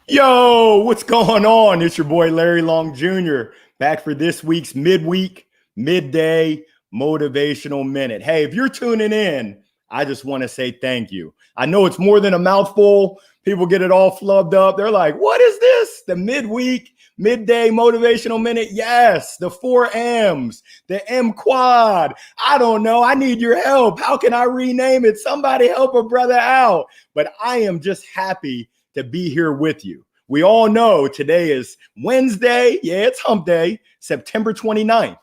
Yo, what's going on? It's your boy Larry Long Jr. back for this week's midweek, midday motivational minute. Hey, if you're tuning in, I just want to say thank you. I know it's more than a mouthful. People get it all flubbed up. They're like, what is this? The midweek, midday motivational minute? Yes, the 4 M's, the M quad. I don't know. I need your help. How can I rename it? Somebody help a brother out. But I am just happy to be here with you. We all know today is Wednesday. Yeah, it's hump day, September 29th.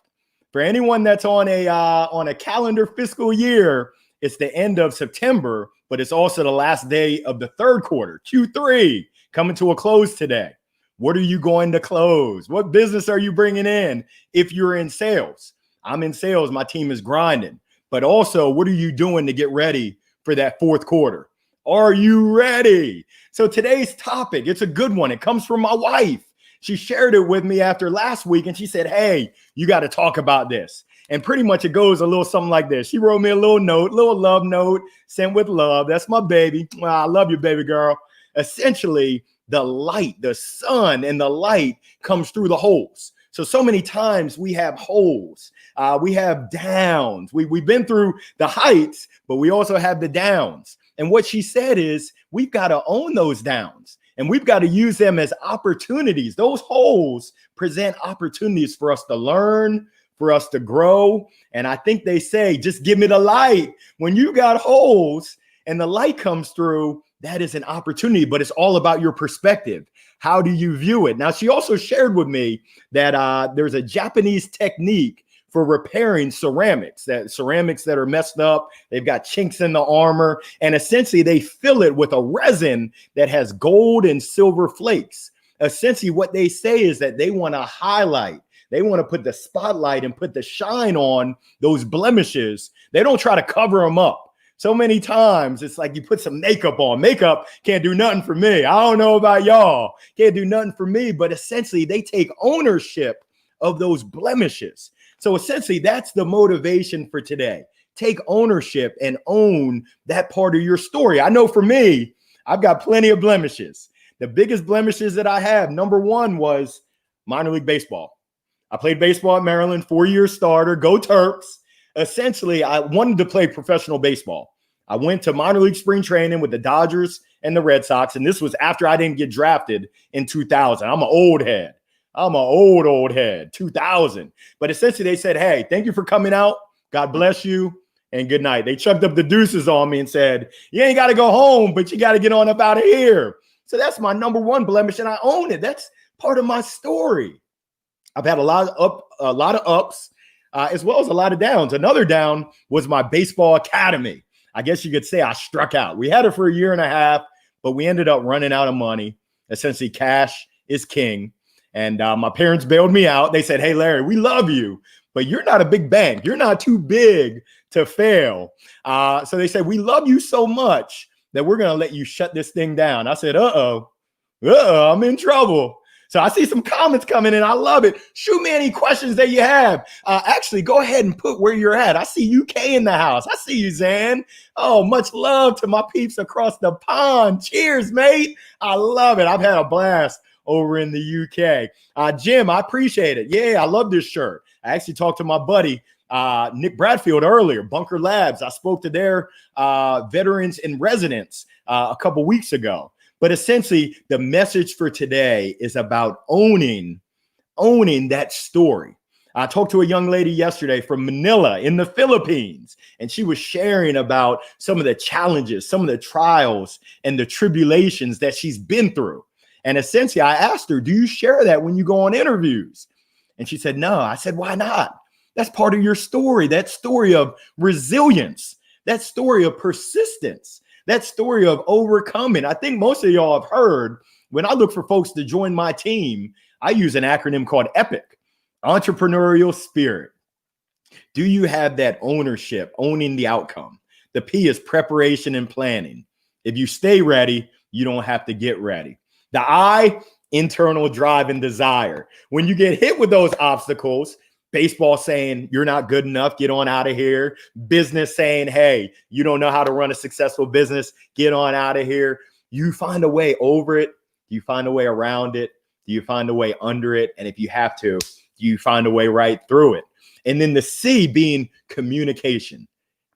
For anyone that's on a calendar fiscal year, it's the end of September, but it's also the last day of the third quarter, Q3, coming to a close today. What are you going to close? What business are you bringing in if you're in sales? I'm in sales. My team is grinding. But also, what are you doing to get ready for that fourth quarter? Are you ready? So today's topic, it's a good one. It comes from my wife. She shared it with me after last week, and she said, hey, you got to talk about this. And pretty much it goes a little something like this. She wrote me a little note, little love note, sent with love. That's my baby. Well, I love you, baby girl. Essentially, the light, the sun and the light comes through the holes. So many times we have holes. We have downs. We've been through the heights, but we also have the downs. And what she said is we've got to own those downs and we've got to use them as opportunities. Those holes present opportunities for us to learn, for us to grow. And I think they say, just give me the light. When you got holes and the light comes through, that is an opportunity, but it's all about your perspective. How do you view it? Now, she also shared with me that there's a Japanese technique for repairing ceramics that are messed up. They've got chinks in the armor, and essentially they fill it with a resin that has gold and silver flakes. Essentially what they say is that they want to highlight, they want to put the spotlight and put the shine on those blemishes. They don't try to cover them up. So many times it's like you put some makeup on. Makeup can't do nothing for me. I don't know about y'all. Can't do nothing for me, but essentially they take ownership of those blemishes. So essentially, that's the motivation for today. Take ownership and own that part of your story. I know for me, I've got plenty of blemishes. The biggest blemishes that I have, number one was minor league baseball. I played baseball at Maryland, 4-year starter, go Terps. Essentially, I wanted to play professional baseball. I went to minor league spring training with the Dodgers and the Red Sox, and this was after I didn't get drafted in 2000. I'm an old head. I'm an old head, 2000. But essentially they said, hey, thank you for coming out. God bless you and good night. They chucked up the deuces on me and said, you ain't got to go home, but you got to get on up out of here. So that's my number one blemish, and I own it. That's part of my story. I've had a lot of ups, as well as a lot of downs. Another down was my baseball academy. I guess you could say I struck out. We had it for a year and a half, but we ended up running out of money. Essentially, cash is king. And my parents bailed me out. They said, hey, Larry, we love you, but you're not a big bank. You're not too big to fail. So they said, we love you so much that we're going to let you shut this thing down. I said, I'm in trouble. So I see some comments coming in. I love it. Shoot me any questions that you have. Actually, go ahead and put where you're at. I see UK in the house. I see you, Zan. Oh, much love to my peeps across the pond. Cheers, mate. I love it. I've had a blast over in the UK. Jim, I appreciate it. Yeah, I love this shirt. I actually talked to my buddy, Nick Bradfield, earlier, Bunker Labs. I spoke to their veterans in residence a couple weeks ago. But essentially, the message for today is about owning that story. I talked to a young lady yesterday from Manila in the Philippines, and she was sharing about some of the challenges, some of the trials and the tribulations that she's been through. And essentially, I asked her, do you share that when you go on interviews? And she said, no. I said, why not? That's part of your story. That story of resilience, that story of persistence, that story of overcoming. I think most of y'all have heard when I look for folks to join my team, I use an acronym called EPIC, entrepreneurial spirit. Do you have that ownership, owning the outcome? The P is preparation and planning. If you stay ready, you don't have to get ready. The I, internal drive and desire. When you get hit with those obstacles, baseball saying you're not good enough, get on out of here. Business saying, hey, you don't know how to run a successful business, get on out of here. You find a way over it. Do you find a way around it? Do you find a way under it? And if you have to, do you find a way right through it? And then the C being communication.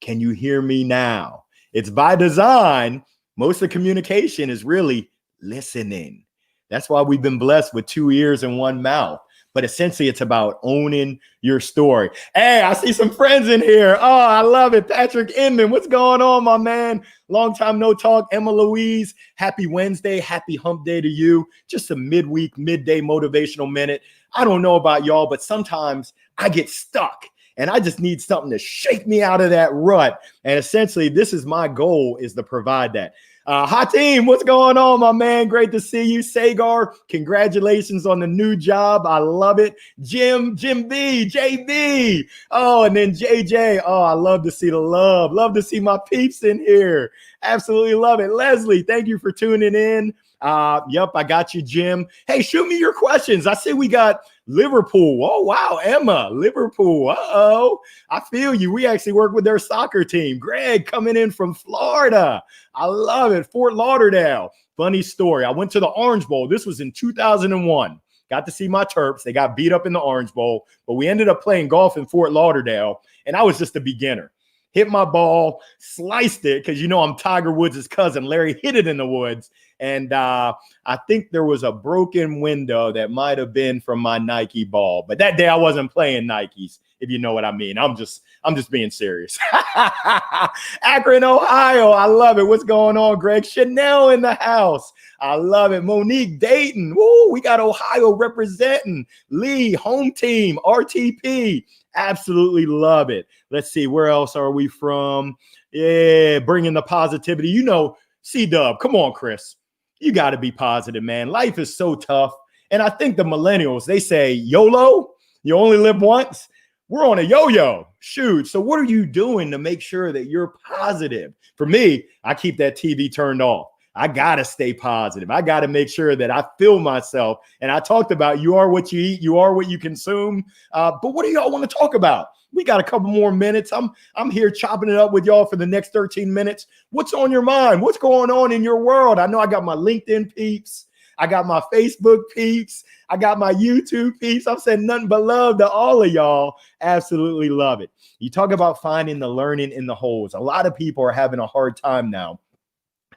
Can you hear me now? It's by design. Most of communication is really listening. That's why we've been blessed with 2 ears and 1 mouth. But essentially, it's about owning your story. Hey, I see some friends in here. Oh, I love it. Patrick Inman, what's going on, my man? Long time no talk. Emma Louise, happy Wednesday. Happy hump day to you. Just a midweek, midday motivational minute. I don't know about y'all, but sometimes I get stuck and I just need something to shake me out of that rut. And essentially, this is my goal, is to provide that. Hi team, what's going on, my man? Great to see you. Sagar, congratulations on the new job. I love it. Jim B, JB. Oh, and then JJ. Oh, I love to see the love. Love to see my peeps in here. Absolutely love it. Leslie, thank you for tuning in. Yep, I got you, Jim. Hey, shoot me your questions. I see we got Liverpool. Oh, wow, Emma, Liverpool. Uh-oh. I feel you. We actually work with their soccer team. Greg coming in from Florida. I love it. Fort Lauderdale. Funny story. I went to the Orange Bowl. This was in 2001. Got to see my Terps. They got beat up in the Orange Bowl, but we ended up playing golf in Fort Lauderdale, and I was just a beginner. Hit my ball, sliced it, because you know I'm Tiger Woods' cousin. Larry hit it in the woods. And I think there was a broken window that might have been from my Nike ball. But that day I wasn't playing Nikes, if you know what I mean. I'm just being serious. Akron, Ohio. I love it. What's going on, Greg? Chanel in the house. I love it. Monique Dayton. Woo, we got Ohio representing. Lee, home team, RTP. Absolutely love it. Let's see. Where else are we from? Yeah, bringing the positivity. You know, C-Dub. Come on, Chris. You got to be positive, man. Life is so tough. And I think the millennials, they say YOLO, you only live once. We're on a yo-yo. Shoot. So what are you doing to make sure that you're positive? For me, I keep that TV turned off. I got to stay positive. I got to make sure that I feel myself. And I talked about you are what you eat. You are what you consume. But what do y'all want to talk about? We got a couple more minutes. I'm here chopping it up with y'all for the next 13 minutes. What's on your mind? What's going on in your world? I know I got my LinkedIn peeps. I got my Facebook peeps. I got my YouTube peeps. I'm saying nothing but love to all of y'all. Absolutely love it. You talk about finding the learning in the holes. A lot of people are having a hard time now.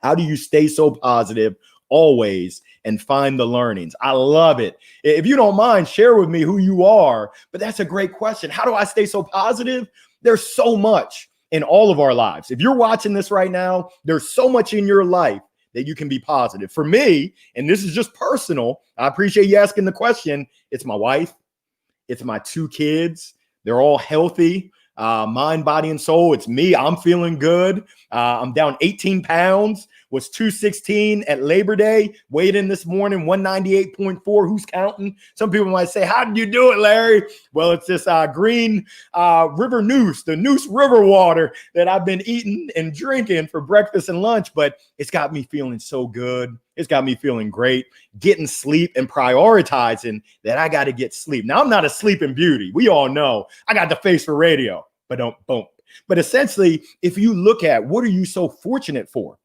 How do you stay so positive always and find the learnings? I love it. If you don't mind, share with me who you are. But that's a great question. How do I stay so positive? There's so much in all of our lives. If you're watching this right now, there's so much in your life that you can be positive. For me, and this is just personal, I appreciate you asking the question. It's my wife. It's my 2 kids. They're all healthy. Mind, body, and soul. It's me. I'm feeling good. I'm down 18 pounds. Was 216 at Labor Day. Weighed in this morning, 198.4. Who's counting? Some people might say, how did you do it, Larry? Well, it's this green river noose, the Noose River water that I've been eating and drinking for breakfast and lunch. But it's got me feeling so good. It's got me feeling great, getting sleep and prioritizing that I got to get sleep. Now, I'm not a sleeping beauty. We all know I got the face for radio, but don't boom. But essentially, if you look at what are you so fortunate for?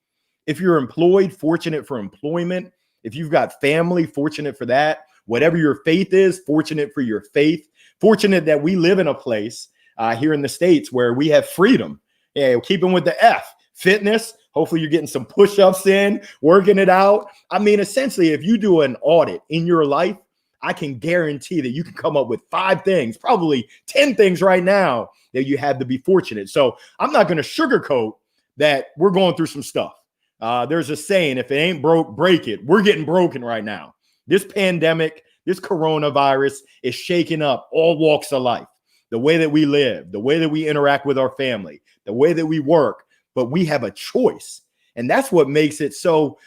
If you're employed, fortunate for employment. If you've got family, fortunate for that. Whatever your faith is, fortunate for your faith. Fortunate that we live in a place here in the States where we have freedom. Yeah, keeping with the F, fitness. Hopefully you're getting some push-ups in, working it out. I mean, essentially, if you do an audit in your life, I can guarantee that you can come up with 5 things, probably 10 things right now that you have to be fortunate. So I'm not going to sugarcoat that we're going through some stuff. There's a saying, if it ain't broke, break it. We're getting broken right now. This pandemic, this coronavirus is shaking up all walks of life. The way that we live, the way that we interact with our family, the way that we work, but we have a choice. And that's what makes it so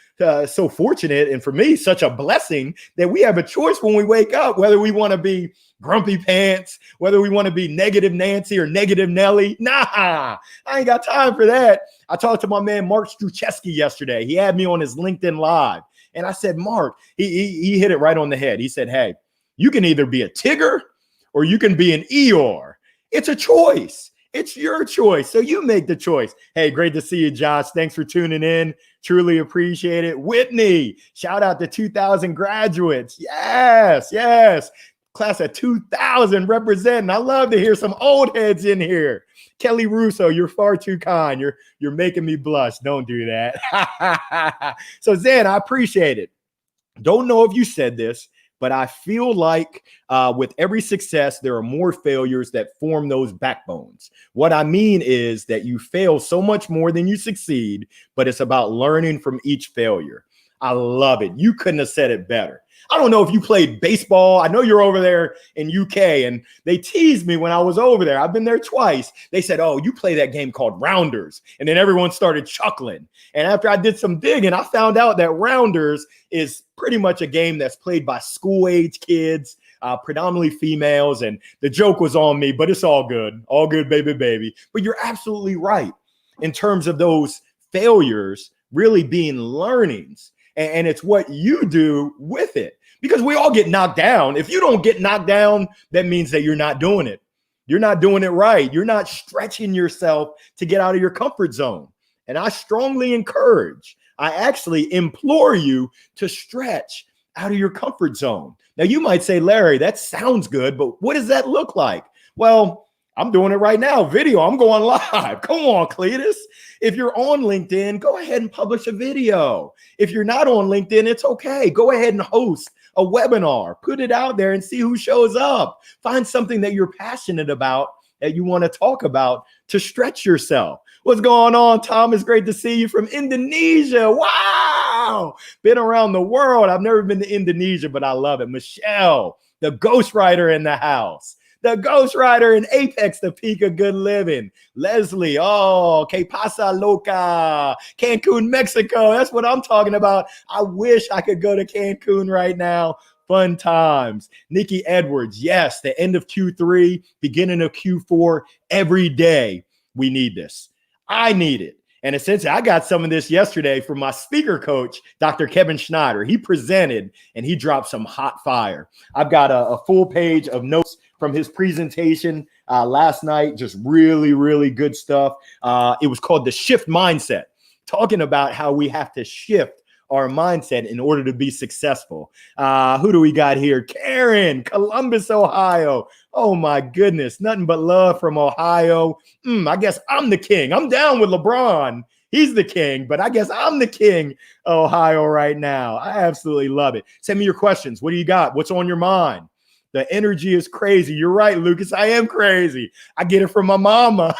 fortunate. And for me, such a blessing that we have a choice when we wake up, whether we want to be grumpy pants, whether we want to be negative Nancy or negative Nelly. Nah, I ain't got time for that. I talked to my man, Mark Struczewski, yesterday. He had me on his LinkedIn Live. And I said, Mark, he hit it right on the head. He said, hey, you can either be a Tigger or you can be an Eeyore. It's a choice. It's your choice. So you make the choice. Hey, great to see you, Josh. Thanks for tuning in. Truly appreciate it. Whitney, shout out to 2000 graduates. Yes, yes. Class of 2000 representing. I love to hear some old heads in here. Kelly Russo, you're far too kind. You're making me blush. Don't do that. So Zen, I appreciate it. Don't know if you said this, but I feel like with every success, there are more failures that form those backbones. What I mean is that you fail so much more than you succeed, but it's about learning from each failure. I love it. You couldn't have said it better. I don't know if you played baseball. I know you're over there in UK, and they teased me when I was over there. I've been there twice. They said, oh, you play that game called Rounders. And then everyone started chuckling. And after I did some digging, I found out that Rounders is pretty much a game that's played by school-age kids, predominantly females. And the joke was on me, but it's all good. All good, baby, baby. But you're absolutely right in terms of those failures really being learnings. And it's what you do with it, because we all get knocked down. If you don't get knocked down, that means that you're not doing it. You're not doing it right. You're not stretching yourself to get out of your comfort zone. And I strongly encourage, I actually implore you to stretch out of your comfort zone. Now, you might say, Larry, that sounds good, but what does that look like? Well, I'm doing it right now. Video. I'm going live. Come on, Cletus. If you're on LinkedIn, go ahead and publish a video. If you're not on LinkedIn, it's okay. Go ahead and host a webinar. Put it out there and see who shows up. Find something that you're passionate about that you want to talk about to stretch yourself. What's going on, Tom? It's great to see you from Indonesia. Wow. Been around the world. I've never been to Indonesia, but I love it. Michelle, the ghostwriter in the house. The ghostwriter in Apex, the peak of good living. Leslie, oh, que pasa loca. Cancun, Mexico. That's what I'm talking about. I wish I could go to Cancun right now. Fun times. Nikki Edwards, yes, the end of Q3, beginning of Q4, every day we need this. I need it. And essentially, I got some of this yesterday from my speaker coach, Dr. Kevin Schneider. He presented and he dropped some hot fire. I've got a full page of notes from his presentation last night. Just really, really good stuff. It was called The Shift Mindset, talking about how we have to shift our mindset in order to be successful. Who do we got here? Karen, Columbus, Ohio. Oh my goodness, nothing but love from Ohio. I guess I'm the king. I'm down with LeBron. He's the king, but I guess I'm the king of Ohio right now. I absolutely love it. Send me your questions. What do you got? What's on your mind? The energy is crazy. You're right, Lucas. I am crazy. I get it from my mama.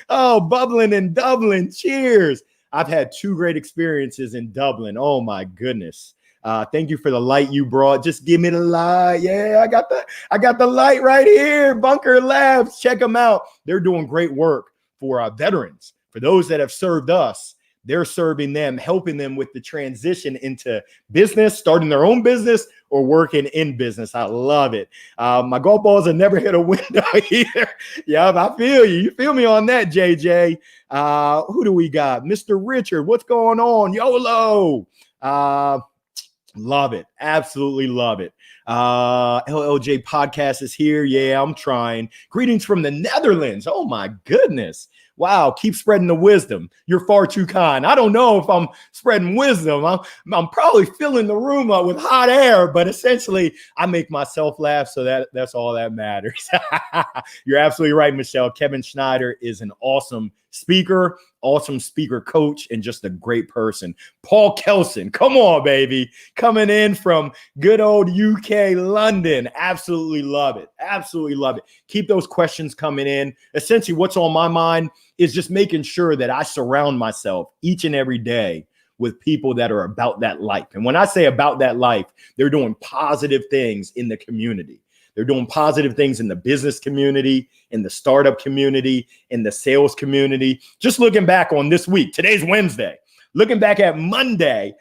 Oh, bubbling in Dublin. Cheers. I've had 2 great experiences in Dublin. Oh my goodness. Thank you for the light you brought. Just give me the light. Yeah, I got the light right here. Bunker Labs. Check them out. They're doing great work for veterans. For those that have served us, they're serving them, helping them with the transition into business, starting their own business or working in business. I love it. My golf balls have never hit a window either. Yeah, I feel you. You feel me on that, JJ. Who do we got? Mr. Richard, what's going on? YOLO. Love it. Absolutely love it. LLJ podcast is here. Yeah, I'm trying. Greetings from the Netherlands. Oh my goodness. Wow, keep spreading the wisdom. You're far too kind. I don't know if I'm spreading wisdom. I'm probably filling the room up with hot air, but essentially I make myself laugh, so that's all that matters. You're absolutely right, Michelle. Kevin Schneider is an awesome speaker coach, and just a great person. Paul Kelson, come on, baby. Coming in from good old UK, London. Absolutely love it. Absolutely love it. Keep those questions coming in. Essentially, what's on my mind is just making sure that I surround myself each and every day with people that are about that life. And when I say about that life, they're doing positive things in the community. They're doing positive things in the business community, in the startup community, in the sales community. Just looking back on this week, today's Wednesday. Looking back at Monday,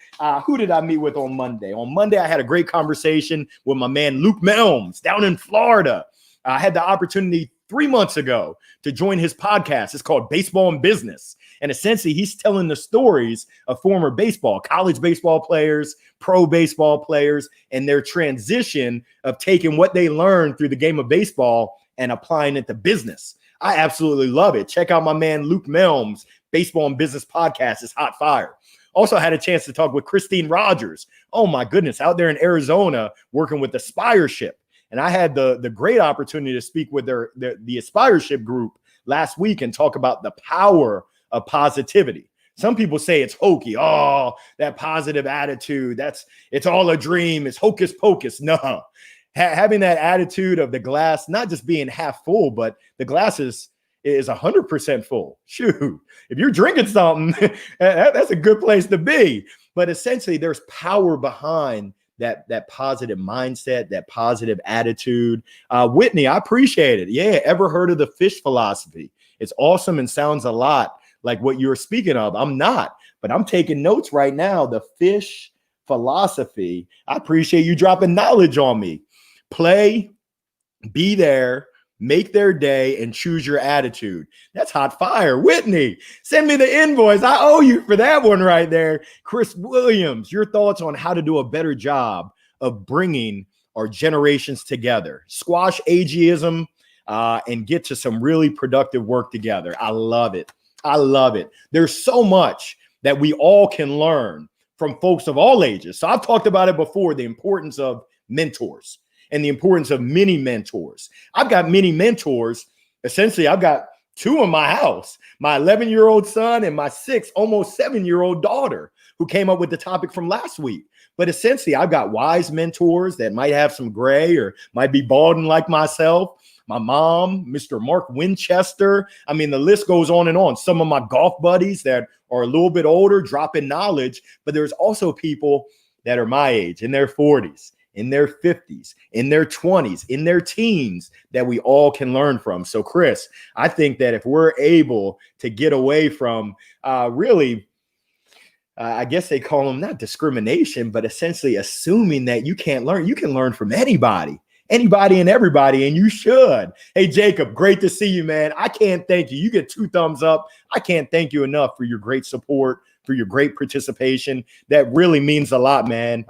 who did I meet with on Monday? On Monday, I had a great conversation with my man, Luke Melms, down in Florida. I had the opportunity 3 months ago to join his podcast. It's called Baseball and Business. And essentially, he's telling the stories of former college baseball players, pro baseball players, and their transition of taking what they learned through the game of baseball and applying it to business. I absolutely love it. Check out my man Luke Melm's Baseball and Business podcast. It's hot fire. Also had a chance to talk with Christine Rogers. Oh my goodness, out there in Arizona working with Aspireship. And I had the great opportunity to speak with the Aspireship group last week and talk about the power of positivity. Some people say it's hokey. Oh, that positive attitude, it's all a dream. It's hocus pocus. No, having that attitude of the glass, not just being half full, but the glass is 100% full. Shoot, if you're drinking something, that's a good place to be. But essentially, there's power behind that positive mindset, that positive attitude. Whitney, I appreciate it. Yeah, ever heard of the fish philosophy? It's awesome and sounds a lot like what you're speaking of. I'm not, but I'm taking notes right now. The fish philosophy. I appreciate you dropping knowledge on me. Play, be there, make their day, and choose your attitude. That's hot fire. Whitney, send me the invoice. I owe you for that one right there. Chris Williams, your thoughts on how to do a better job of bringing our generations together. Squash ageism and get to some really productive work together. I love it. I love it. There's so much that we all can learn from folks of all ages. So I've talked about it before, the importance of mentors and the importance of many mentors. I've got many mentors. Essentially, I've got two in my house, my 11-year-old son and my almost 7-year-old daughter, who came up with the topic from last week. But essentially, I've got wise mentors that might have some gray or might be balding like myself. My mom, Mr. Mark Winchester. I mean, the list goes on and on. Some of my golf buddies that are a little bit older, dropping knowledge. But there's also people that are my age, in their 40s, in their 50s, in their 20s, in their teens, that we all can learn from. So, Chris, I think that if we're able to get away from I guess they call them not discrimination, but essentially assuming that you can't learn. You can learn from anybody and everybody, and you should. Hey, Jacob, great to see you, man. I can't thank you. You get 2 thumbs up. I can't thank you enough for your great support, for your great participation. That really means a lot, man.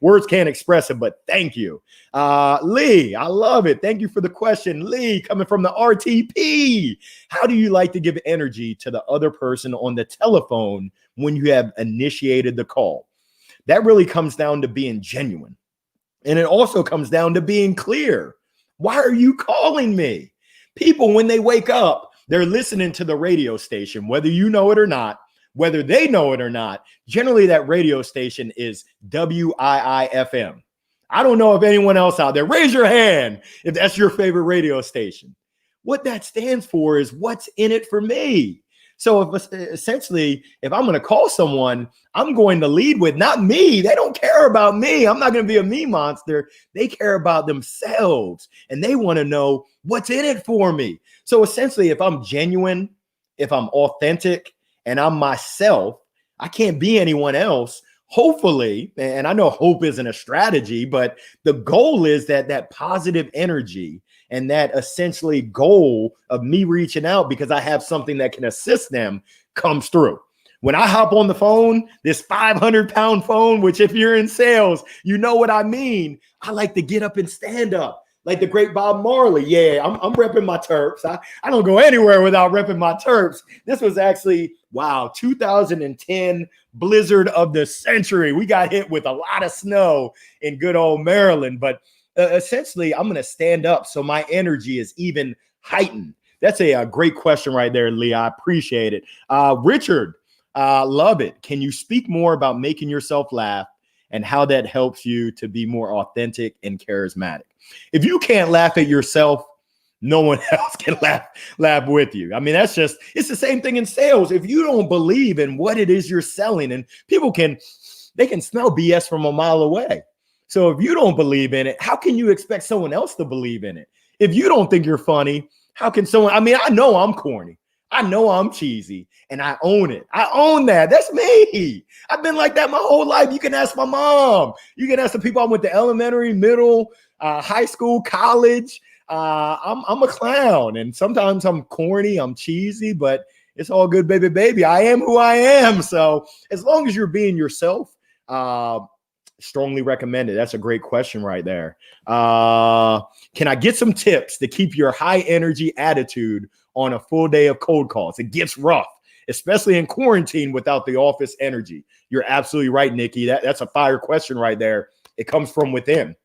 Words can't express it, but thank you. Lee, I love it. Thank you for the question. Lee, coming from the RTP. How do you like to give energy to the other person on the telephone when you have initiated the call? That really comes down to being genuine. And it also comes down to being clear. Why are you calling me? People, when they wake up, they're listening to the radio station, whether you know it or not, whether they know it or not. Generally, that radio station is WIIFM. I don't know if anyone else out there, raise your hand if that's your favorite radio station. What that stands for is what's in it for me. So essentially, if I'm going to call someone, I'm going to lead with not me. They don't care about me. I'm not going to be a me monster. They care about themselves, and they want to know what's in it for me. So essentially, if I'm genuine, if I'm authentic, and I'm myself, I can't be anyone else. Hopefully, and I know hope isn't a strategy, but the goal is that positive energy and that essentially goal of me reaching out because I have something that can assist them comes through. When I hop on the phone, this 500-pound phone, which if you're in sales, you know what I mean. I like to get up and stand up like the great Bob Marley. Yeah, I'm repping my Terps. I don't go anywhere without repping my Terps. This was actually, 2010 blizzard of the century. We got hit with a lot of snow in good old Maryland, but essentially, I'm going to stand up so my energy is even heightened. That's a great question right there, Lee. I appreciate it. Richard, love it. Can you speak more about making yourself laugh and how that helps you to be more authentic and charismatic? If you can't laugh at yourself, no one else can laugh with you. I mean, it's the same thing in sales. If you don't believe in what it is you're selling, and people can smell BS from a mile away. So if you don't believe in it, how can you expect someone else to believe in it? If you don't think you're funny, how can someone, I know I'm corny. I know I'm cheesy, and I own it. I own that. That's me. I've been like that my whole life. You can ask my mom. You can ask the people I went to elementary, middle, high school, college. I'm a clown, and sometimes I'm corny, I'm cheesy, but it's all good, baby. I am who I am. So as long as you're being yourself, Strongly recommend it. That's a great question right there. Can I get some tips to keep your high energy attitude on a full day of cold calls? It gets rough, especially in quarantine without the office energy. You're absolutely right, Nikki. That's a fire question right there. It comes from within.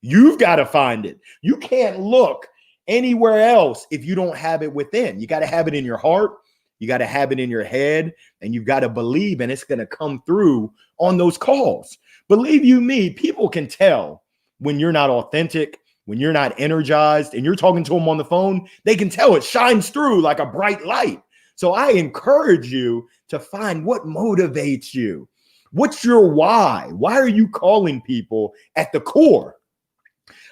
You've got to find it. You can't look anywhere else if you don't have it within. You got to have it in your heart. You got to have it in your head, and you've got to believe, and it's going to come through on those calls. Believe you me, people can tell when you're not authentic, when you're not energized, and you're talking to them on the phone. They can tell. It shines through like a bright light. So I encourage you to find what motivates you. What's your why? Why are you calling people at the core?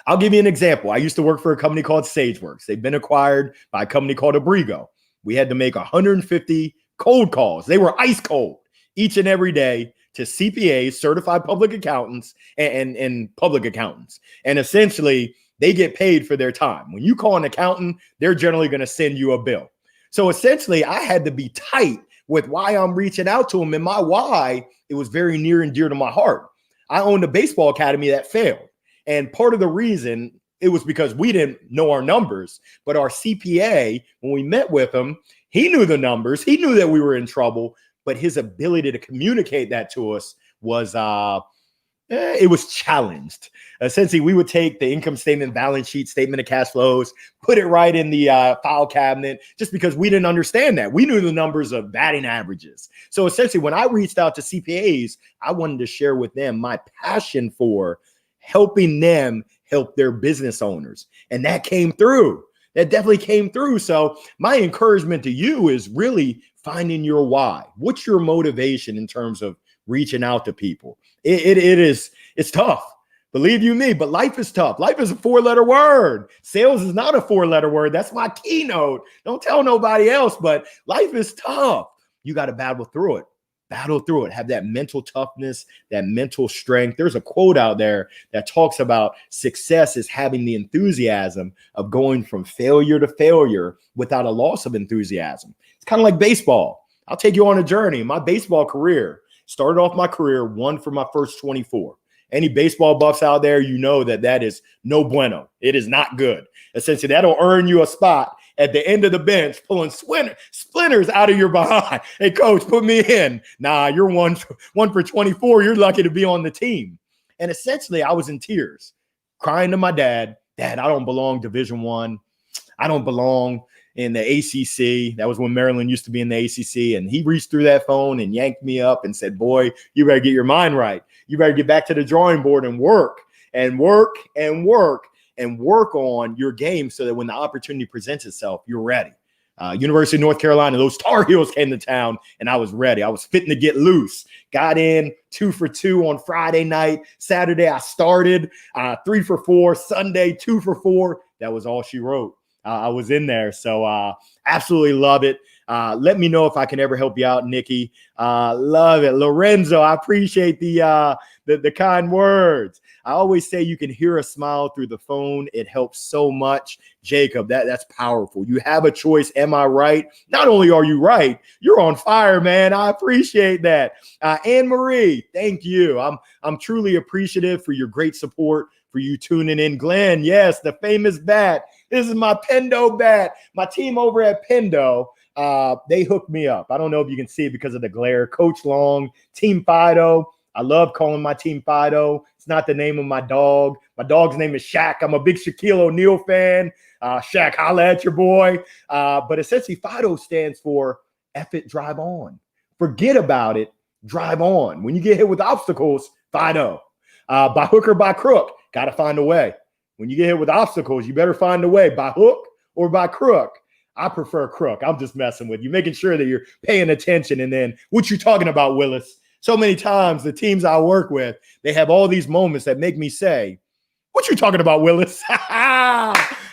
I'll give you an example. I used to work for a company called SageWorks. They've been acquired by a company called Abrigo. We had to make 150 cold calls. They were ice cold each and every day to CPAs, certified public accountants, and public accountants. And essentially, they get paid for their time. When you call an accountant, they're generally going to send you a bill. So essentially, I had to be tight with why I'm reaching out to them. And my why, it was very near and dear to my heart. I owned a baseball academy that failed. And part of the reason, it was because we didn't know our numbers, but our CPA, when we met with him, he knew the numbers. He knew that we were in trouble, but his ability to communicate that to us was, it was challenged. Essentially, we would take the income statement, balance sheet, statement of cash flows, put it right in the file cabinet, just because we didn't understand that. We knew the numbers of batting averages. So essentially, when I reached out to CPAs, I wanted to share with them my passion for helping them help their business owners. And that came through. That definitely came through. So my encouragement to you is really finding your why. What's your motivation in terms of reaching out to people? It's tough. Believe you me, but life is tough. Life is a 4-letter word. Sales is not a 4-letter word. That's my keynote. Don't tell nobody else, but life is tough. You got to battle through it. Battle through it. Have that mental toughness, that mental strength. There's a quote out there that talks about success is having the enthusiasm of going from failure to failure without a loss of enthusiasm. It's kind of like baseball. I'll take you on a journey. My baseball career started off my career 1 for my first 24. Any baseball buffs out there, you know that is no bueno. It is not good. Essentially, that'll earn you a spot at the end of the bench, pulling splinters out of your behind. Hey, coach, put me in. Nah, you're 1 for 24. You're lucky to be on the team. And essentially, I was in tears, crying to my dad. Dad, I don't belong Division I. I don't belong in the ACC. That was when Maryland used to be in the ACC. And he reached through that phone and yanked me up and said, boy, you better get your mind right. You better get back to the drawing board and work and work and work and work on your game so that when the opportunity presents itself, you're ready. University of North Carolina, those Tar Heels came to town and I was ready. I was fitting to get loose. Got in 2 for 2 on Friday night. Saturday, I started 3 for 4. Sunday, 2 for 4. That was all she wrote. I was in there. So absolutely love it. Let me know if I can ever help you out, Nikki. Love it. Lorenzo, I appreciate the kind words. I always say you can hear a smile through the phone. It helps so much. Jacob, that's powerful. You have a choice. Am I right? Not only are you right, you're on fire, man. I appreciate that. Anne Marie, thank you. I'm truly appreciative for your great support, for you tuning in. Glenn, yes, the famous bat. This is my Pendo bat. My team over at Pendo, they hooked me up. I don't know if you can see it because of the glare. Coach Long, Team Fido. I love calling my team Fido. It's not the name of my dog. My dog's name is Shaq. I'm a big Shaquille O'Neal fan. Shaq, holla at your boy. But essentially, Fido stands for F it, drive on. Forget about it, drive on. When you get hit with obstacles, Fido. By hook or by crook, got to find a way. When you get hit with obstacles, you better find a way, by hook or by crook. I prefer crook. I'm just messing with you, making sure that you're paying attention. And then what you talking about, Willis? So many times the teams I work with, they have all these moments that make me say, what you talking about, Willis?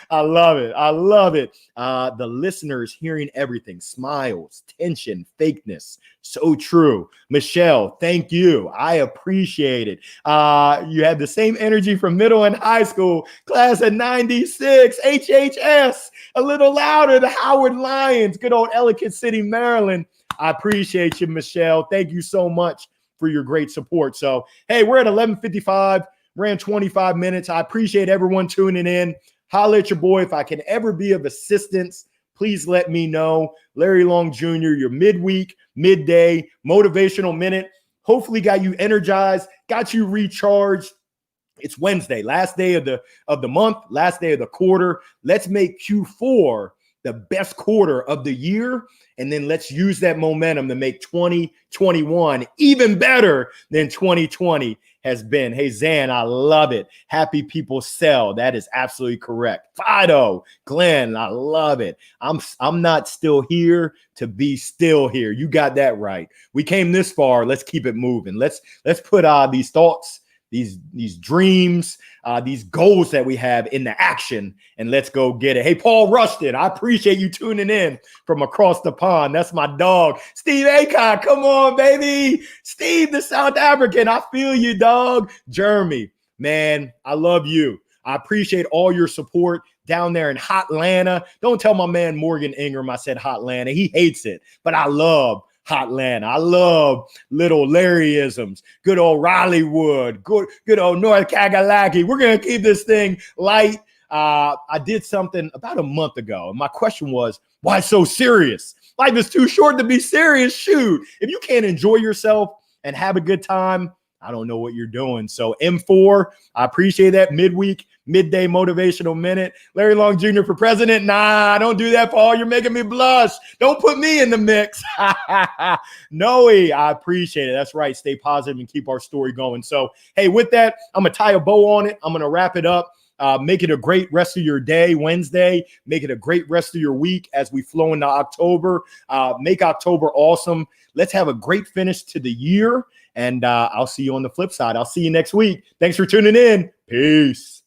I love it. I love it. The listeners hearing everything, smiles, tension, fakeness. So true. Michelle, thank you. I appreciate it. You have the same energy from middle and high school, class of 96, HHS, a little louder, the Howard Lions, good old Ellicott City, Maryland. I appreciate you, Michelle. Thank you so much for your great support. So, hey, we're at 11:55, ran 25 minutes. I appreciate everyone tuning in. Holla at your boy. If I can ever be of assistance, please let me know. Larry Long Jr., your midweek, midday, motivational minute. Hopefully got you energized, got you recharged. It's Wednesday, last day of the month, last day of the quarter. Let's make Q4 the best quarter of the year. And then let's use that momentum to make 2021 even better than 2020 has been. Hey, Zan, I love it. Happy people sell. That is absolutely correct. Fido, Glenn, I love it. I'm not still here to be still here. You got that right. We came this far. Let's keep it moving. Let's put these thoughts, these dreams, these goals that we have into action, and let's go get it. Hey, Paul Rustin, I appreciate you tuning in from across the pond. That's my dog. Steve Acon, come on, baby. Steve, the South African. I feel you, dog. Jeremy, man, I love you. I appreciate all your support down there in Hotlanta. Don't tell my man Morgan Ingram I said Hotlanta. He hates it, but I love Hotlanta. I love little Larryisms. Good old Rileywood. Good old North Kakalaki. We're going to keep this thing light. I did something about a month ago, and my question was, why so serious? Life is too short to be serious. Shoot. If you can't enjoy yourself and have a good time, I don't know what you're doing. So M4, I appreciate that. Midweek, midday motivational minute. Larry Long Jr. for president. Nah, don't do that, Paul. You're making me blush. Don't put me in the mix. Noe, I appreciate it. That's right. Stay positive and keep our story going. So, hey, with that, I'm going to tie a bow on it. I'm going to wrap it up. Make it a great rest of your day, Wednesday. Make it a great rest of your week as we flow into October. Make October awesome. Let's have a great finish to the year. And I'll see you on the flip side. I'll see you next week. Thanks for tuning in. Peace.